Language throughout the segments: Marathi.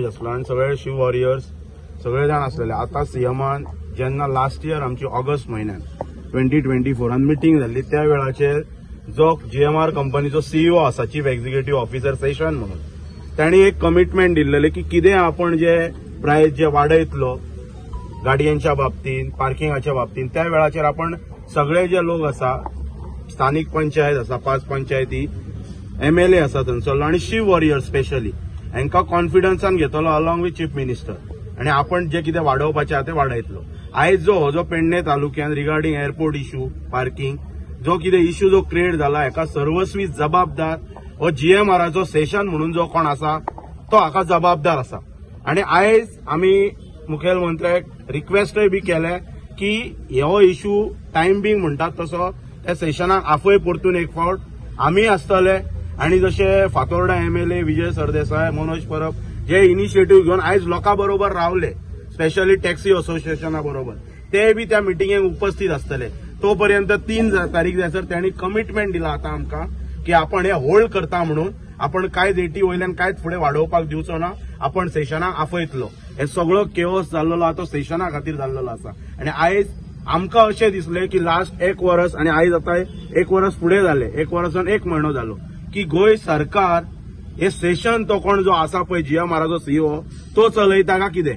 आसलो आणि सगळे शिव वॉरियर्स सगळे जाण असलेले. आता सीएमान जेन्ना लास्ट इयर आमची ऑगस्ट म्हयन्यात 2024 मिटींग जाल्ली त्या वेळाचेर जो जीएमआर कंपनीचो सीईओ आसा, चीफ एक्झिक्युटिव्ह ऑफिसर सेशन म्हणून, तांणी एक कमिटमेंट दिल्लेले की कितें आपण जे प्राइस जे वाडयतलो गाडयांच्या बाबतींत, पार्किंगाच्या बाबतींत, त्या वेळाचेर आपण सगळे जे लोक आसा, स्थानिक पंचायत आसा, 5 पंचायती, एमएलए आसा थंयसरलो आणि शिव वॉरियर स्पेशली हांकां कॉन्फिडन्सान घेतलो अलॉंग विथ चीफ मिनिस्टर, आणि आपण जे कितें वाडोवपाचें आहा तें वाडयतलो. आयज हो जो पेडणे तालुक्यात रिगार्डिंग एअरपोर्ट इश्यू, पार्किंग, जो कितें इश्यू जो क्रिएट जाला, हाका सर्वस्वी जबाबदार हो जीएमआराचो सेशन म्हणून जो कोण आसा तो हाका जबाबदार आसा. आणि आयज आमी मुखेलमंत्र्याक रिक्वेस्टय बी केल्या की हो इश्यू टायम बींग म्हणटात तसो त्या सेशनाक आफय परतून एक फावट आमी आसतले, आणि जशे फातोर्डा एमएलए विजय सरदेसाय, मनोज परब जे इनिशिएटिव्ह घेवन आयज लोकां बरोबर रावले, स्पेशली टॅक्सी असोसिएशना बरोबर, ते बी त्या मिटिंगेक उपस्थित आसतले. तोपर्यंत 3 तारीख जायसर त्यांनी कमिटमेंट दिला आता आमकां की आपण हे होल्ड करता म्हणून, आपण कांय डेटी वयल्यान कांयच फुडें वाडोवपाक दिवचो ना, आपण सेशनाक आफयतलो. हे सगळो केओस जाल्लो आहा तो सेशना खातीर जाल्लो आसा. आणि आयज आमकां अशें दिसलें की लास्ट 1 वर्स आणि आयज आता 1 वर्स फुडें जालें, 1 वर्सान 1 म्हयनो जालो की गोंय सरकार हे सेशन तो कोण जो आसा पळय जीएमआराचो सीईओ तो चलयता काय कितें.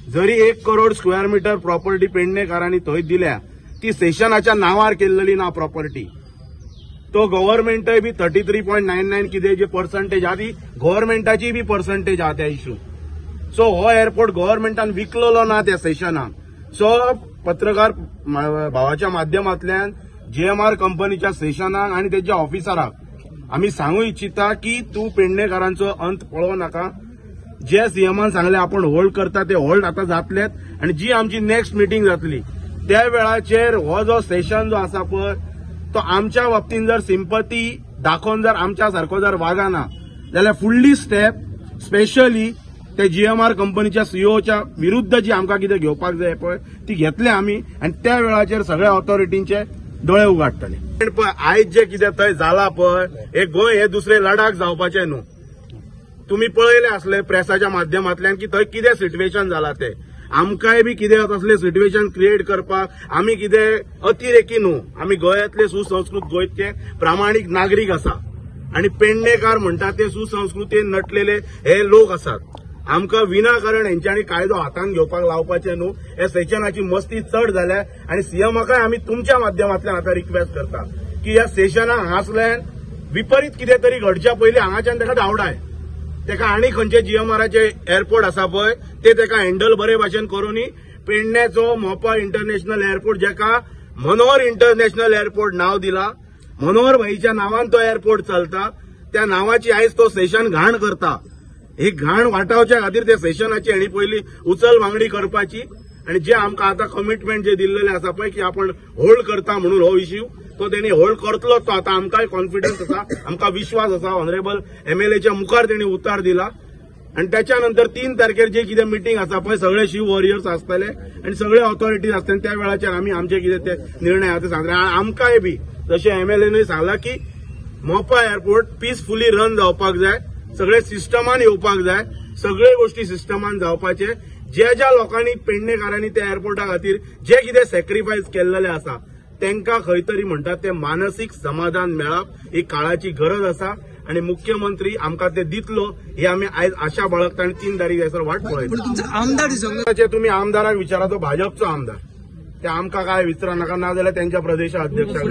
जरी 1 करोड स्क्वेअर मीटर प्रॉपर्टी पेडणेकारांनी थंय दिल्या, ती सेशनाच्या नावार केल्लेली ना प्रॉपर्टी. तो गव्हर्नमेंटय बी 33.99 कितें जे पर्संटेज आहा ती गव्हर्नमेंटाची बी पर्संटेज आहा त्या इश्यून. सो हो एअरपोर्ट गव्हर्नमेंटान विकलेलो ना त्या सेशनाक. सो पत्रकार भावाच्या माध्यमांतल्यान जीएमआर कंपनीच्या सेशनाक आणि त्याच्या ऑफिसराक आम्ही सांगू इच्छिता की तू पेडणेकारांचो अंत पळोवं नाका. जे सीएमान सांगले आपण होल्ड करता ते होल्ड आता जातलेत, आणि जी आमची नेक्स्ट मिटींग जातली त्या वेळाचेर हो जो सेशन जो आसा पळय तो आमच्या बाबतीन जर सिंपती दाखोवन जर आमच्या सारको जर वागना जाल्यार फुडली स्टेप स्पेशली ते जीएमआर कंपनीच्या सीईओच्या विरुद्ध जी आमकां कितें घेवपाक जाय पळय ती घेतले आमी, आणि त्या वेळाचेर सगळ्या ऑथॉरिटींचे दोळे उगाडटले. पण आयज जे कितें थंय जाला पळय हे गोंय हे दुसरे लडाख जावपाचें न्हू. तुम्ही पळयले आसले प्रेसाच्या माध्यमांतल्यान की थंय कितें सिट्युएशन जाला ते. आमकांय बी कितें तसले सिट्युएशन क्रिएट करपाक आमी कितें अतिरेकी न्हू. आमी गोंयांतले सुसंस्कृत गोंयचे प्रामाणीक नागरीक आसा, आणि पेडणेकार म्हणटा ते सुसंस्कृतीन नटलेले हे लोक आसात. आमकां विनाकारण हेंच्यांनी कायदो हातान घेवपाक लावपाचें न्हू. हे सेशनाची मस्ती चड जाल्या, आणि सीएमाकाय आमी तुमच्या माध्यमांतल्यान आता रिक्वेस्ट करता की ह्या सेशनाक हांगासल्यान विपरीत कितें तरी घडच्या पयलीं हांगाच्यान ताका धांवडाय. तेका आनी खंयचे जीएमआराचे एअरपोर्ट आसा पळय ते तेका हँडल बरे भाशेन करूनी पेडण्याचो मोपा इंटरनॅशनल एअरपोर्ट, जेका मनोहर इंटरनॅशनल एअरपोर्ट नाव दिला, मनोहर भाईच्या नावान तो एअरपोर्ट चलता, त्या नावाची आयज तो सेशन घाण करता. ही घाण वाटावच्या खातीर त्या सेशनाची हेणी पयली उचल मागणी करपाची, आणि जे आमकां आता कमिटमेंट जे दिल्लेले आसा पळय की आपण होल्ड करता म्हणून हो इश्यू तो त्यांनी होल्ड करतलो. तो आता आमकांय कॉन्फिडन्स आसा, आमकां विश्वास आसा. ऑनरेबल एमएलएच्या मुखार त्यांनी उतार दिला, आणि त्याच्यानंतर 3 तारखेर जे कितें मिटींग आसा पळय सगळे शिव वॉरियर्स आसतले आणि सगळे ऑथॉरिटीज आसतले, त्या वेळाचेर आमी आमचे कितें ते निर्णय आहा ते सांगतले. आमकांय बी जशें एमएलएनूय सांगला की मोपा एअरपोर्ट पीसफुली रन जावपाक जाय, सगळे सिस्टमान येवपाक जाय, सगळे गोष्टी सिस्टमान जावपाचे. ज्या लोकांनी पेडणेकारांनी त्या एअरपोर्टा खातीर जे कितें सॅक्रिफायस केल्लेले आसा तांकां खंय तरी म्हणटात ते मानसीक समाधान मेळप ही काळाची गरज आसा, आणि मुख्यमंत्री आमकां ते दितलो ही आमी आयज आशा बाळगता. आणि 3 तारीख जायसर वाट पळयता. तुम्ही आमदाराक विचारा, तो भाजपचो आमदार, ते आमकां काय विचारा नाका, ना जाल्यार त्यांच्या प्रदेशाध्यक्षाक.